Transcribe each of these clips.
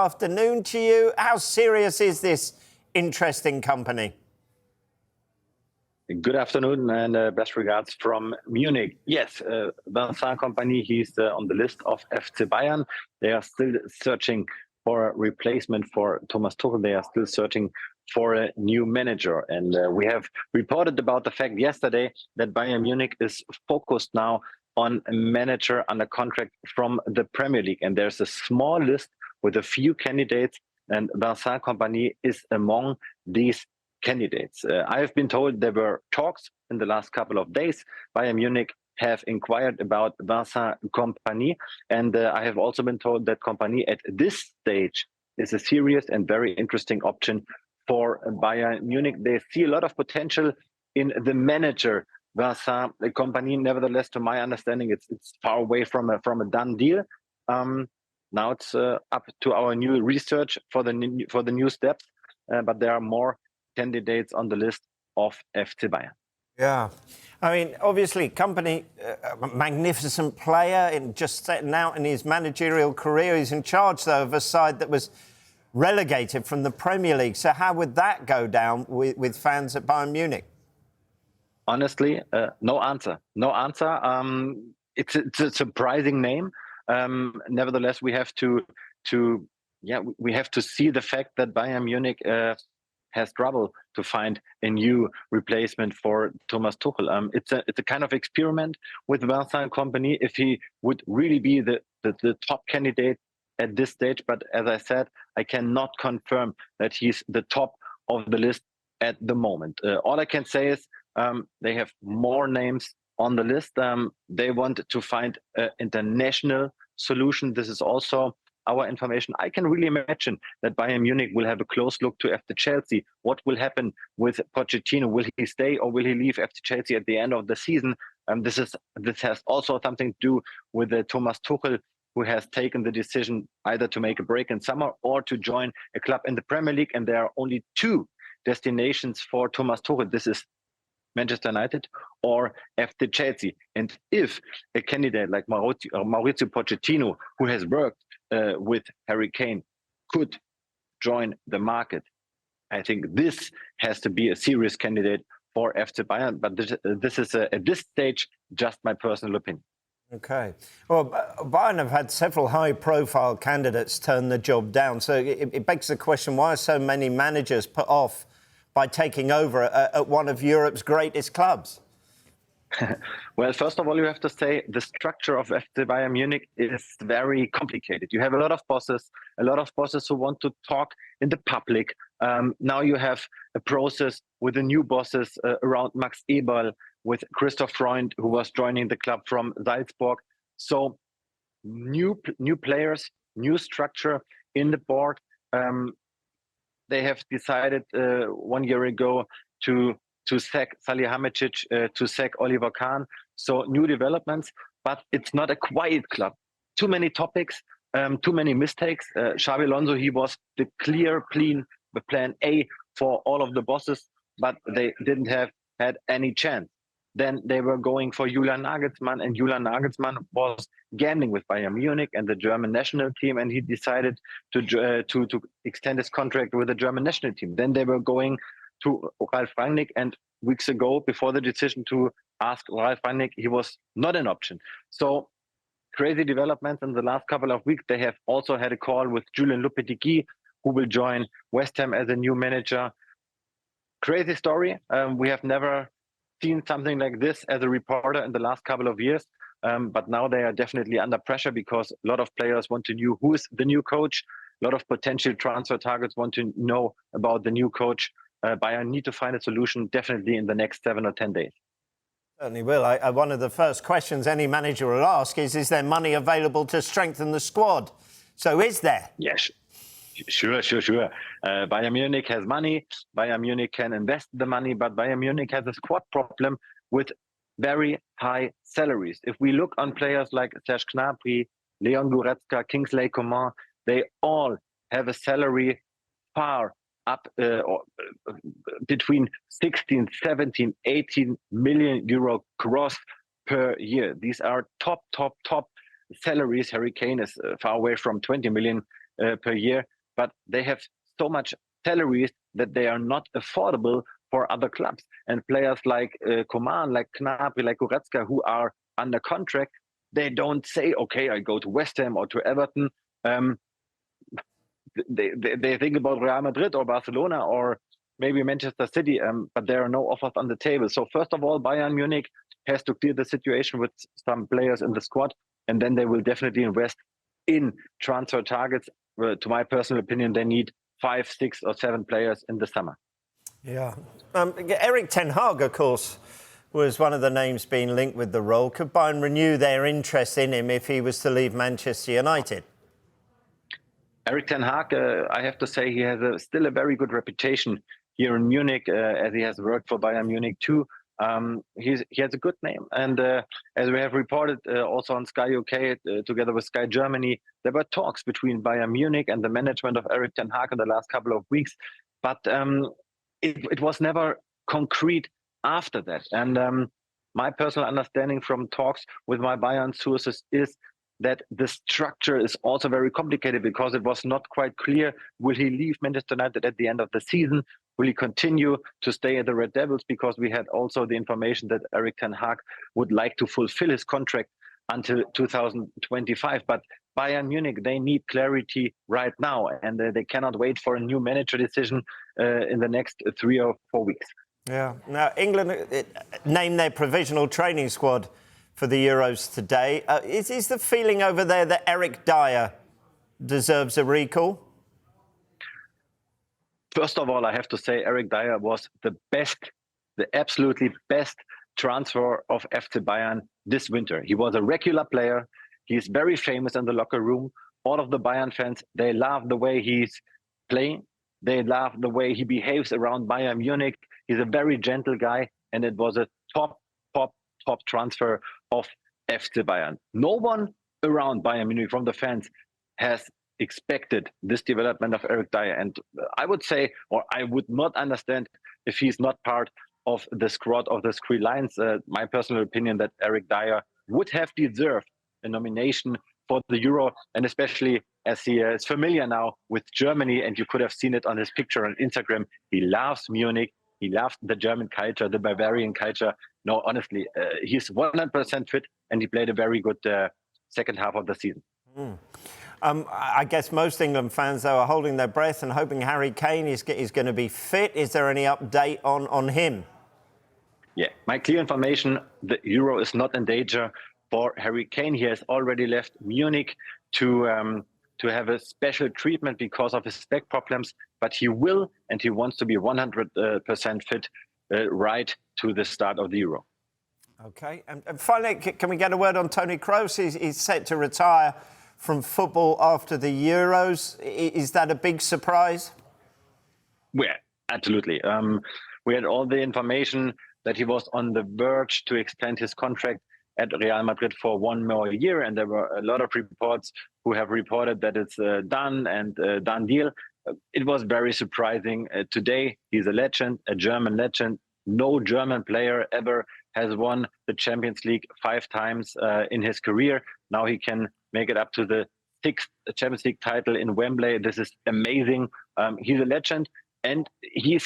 Afternoon to you. How serious is this interesting company? Good afternoon and best regards from Munich. Yes, Vincent Kompany, he's on the list of FC Bayern. They are still searching for a replacement for Thomas Tuchel. They are still searching for a new manager. And we have reported about the fact yesterday that Bayern Munich is focused now on a manager under contract from the Premier League. And there's a small list with a few candidates, and Vincent Kompany is among these candidates. I have been told there were talks in the last couple of days. Bayern Munich have inquired about Vincent Kompany, and I have also been told that Kompany at this stage is a serious and very interesting option for Bayern Munich. They see a lot of potential in the manager Vincent Kompany. Nevertheless, to my understanding, it's far away from a done deal. Now it's up to our new research for the new steps, but there are more candidates on the list of FC Bayern. Yeah, I mean, obviously, Kompany, a magnificent player, in just setting out in his managerial career. He's in charge, though, of a side that was relegated from the Premier League. So how would that go down with fans at Bayern Munich? Honestly, no answer. No answer. It's a surprising name. Nevertheless, we have to see the fact that Bayern Munich has trouble to find a new replacement for Thomas Tuchel. It's a kind of experiment with Vincent Kompany if he would really be the top candidate at this stage. But as I said, I cannot confirm that he's the top of the list at the moment. All I can say is they have more names on the list. They want to find an international solution. This is also our information. I can really imagine that Bayern Munich will have a close look to FC Chelsea. What will happen with Pochettino? Will he stay or will he leave FC Chelsea at the end of the season? This has also something to do with Thomas Tuchel, who has taken the decision either to make a break in summer or to join a club in the Premier League. And there are only two destinations for Thomas Tuchel. This is Manchester United or FC Chelsea. And if a candidate like Mauricio Pochettino, who has worked with Harry Kane, could join the market, I think this has to be a serious candidate for FC Bayern. But this is at this stage just my personal opinion. Okay. Well, Bayern have had several high-profile candidates turn the job down. So it begs the question, why are so many managers put off by taking over at one of Europe's greatest clubs? Well, first of all, you have to say the structure of FC Bayern Munich is very complicated. You have a lot of bosses who want to talk in the public. Now you have a process with the new bosses around Max Eberl, with Christoph Freund, who was joining the club from Salzburg. So new players, new structure in the board. They have decided 1 year ago to sack Salihamidzic, to sack Oliver Kahn. So new developments, but it's not a quiet club. Too many topics, too many mistakes. Xabi Alonso, he was the clear plan A for all of the bosses, but they didn't have had any chance. Then they were going for Julian Nagelsmann, and Julian Nagelsmann was gambling with Bayern Munich and the German national team, and he decided to extend his contract with the German national team. Then they were going to Ralf Rangnick, and weeks ago, before the decision to ask Ralf Rangnick, he was not an option. So crazy developments in the last couple of weeks. They have also had a call with Julien Lopetegui, who will join West Ham as a new manager. Crazy story. We have never seen something like this as a reporter in the last couple of years. But now they are definitely under pressure because a lot of players want to know who is the new coach. A lot of potential transfer targets want to know about the new coach. Bayern need to find a solution definitely in the next 7 or 10 days. Certainly will. One of the first questions any manager will ask is there money available to strengthen the squad? So is there? Yes. Sure. Bayern Munich has money. Bayern Munich can invest the money, but Bayern Munich has a squad problem with very high salaries. If we look on players like Serge Gnabry, Leon Goretzka, Kingsley Coman, they all have a salary far up between 16, 17, 18 million euro gross per year. These are top salaries. Harry Kane is far away from 20 million per year, but they have so much salaries that they are not affordable for other clubs. And players like Coman, like Gnabry, like Goretzka, who are under contract, they don't say, okay, I go to West Ham or to Everton. They think about Real Madrid or Barcelona or maybe Manchester City, but there are no offers on the table. So first of all, Bayern Munich has to clear the situation with some players in the squad, and then they will definitely invest in transfer targets. To my personal opinion, they need 5, 6 or 7 players in the summer. Yeah. Eric Ten Hag, of course, was one of the names being linked with the role. Could Bayern renew their interest in him if he was to leave Manchester United? Eric Ten Hag, I have to say, he has still a very good reputation here in Munich, as he has worked for Bayern Munich too. He has a good name. And as we have reported also on Sky UK, together with Sky Germany, there were talks between Bayern Munich and the management of Eric Ten Hag in the last couple of weeks. But it was never concrete after that. And my personal understanding from talks with my Bayern sources is that the structure is also very complicated because it was not quite clear. Will he leave Manchester United at the end of the season? Will he continue to stay at the Red Devils? Because we had also the information that Eric Ten Hag would like to fulfill his contract until 2025. But Bayern Munich, they need clarity right now, and they cannot wait for a new manager decision in the next 3 or 4 weeks. Yeah. Now, England named their provisional training squad for the Euros today. Is the feeling over there that Eric Dyer deserves a recall? First of all, I have to say Eric Dyer was the absolutely best transfer of FC Bayern this winter. He was a regular player. He's very famous in the locker room. All of the Bayern fans, they love the way he's playing. They love the way he behaves around Bayern Munich. He's a very gentle guy, and it was a top transfer of FC Bayern. No one around Bayern Munich from the fans has expected this development of Eric Dyer. And I would say, or I would not understand if he's not part of the squad of the Three Lions. My personal opinion that Eric Dyer would have deserved a nomination for the Euro, and especially as he is familiar now with Germany, and you could have seen it on his picture on Instagram. He loves Munich. He loves the German culture, the Bavarian culture. No, honestly, he's 100% fit, and he played a very good second half of the season. I guess most England fans, though, are holding their breath and hoping Harry Kane is going to be fit. Is there any update on him? Yeah, my clear information, the Euro is not in danger for Harry Kane. He has already left Munich to have a special treatment because of his back problems, but he will, and he wants to be 100% fit right to the start of the Euro. Okay, and finally, can we get a word on Toni Kroos? He's set to retire from football after the Euros. Is that a big surprise? Yeah, absolutely. We had all the information that he was on the verge to extend his contract at Real Madrid for 1 more year, and there were a lot of reports who have reported that it's done and done deal. It was very surprising. Today, he's a legend, a German legend. No German player ever has won the Champions League 5 times in his career. Now he can make it up to the 6th Champions League title in Wembley. This is amazing. He's a legend, and he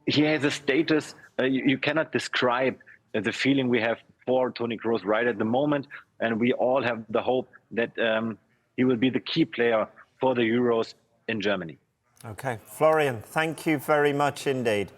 has a status you cannot describe the feeling we have for Toni Kroos right at the moment. And we all have the hope that he will be the key player for the Euros in Germany. Okay. Florian, thank you very much indeed.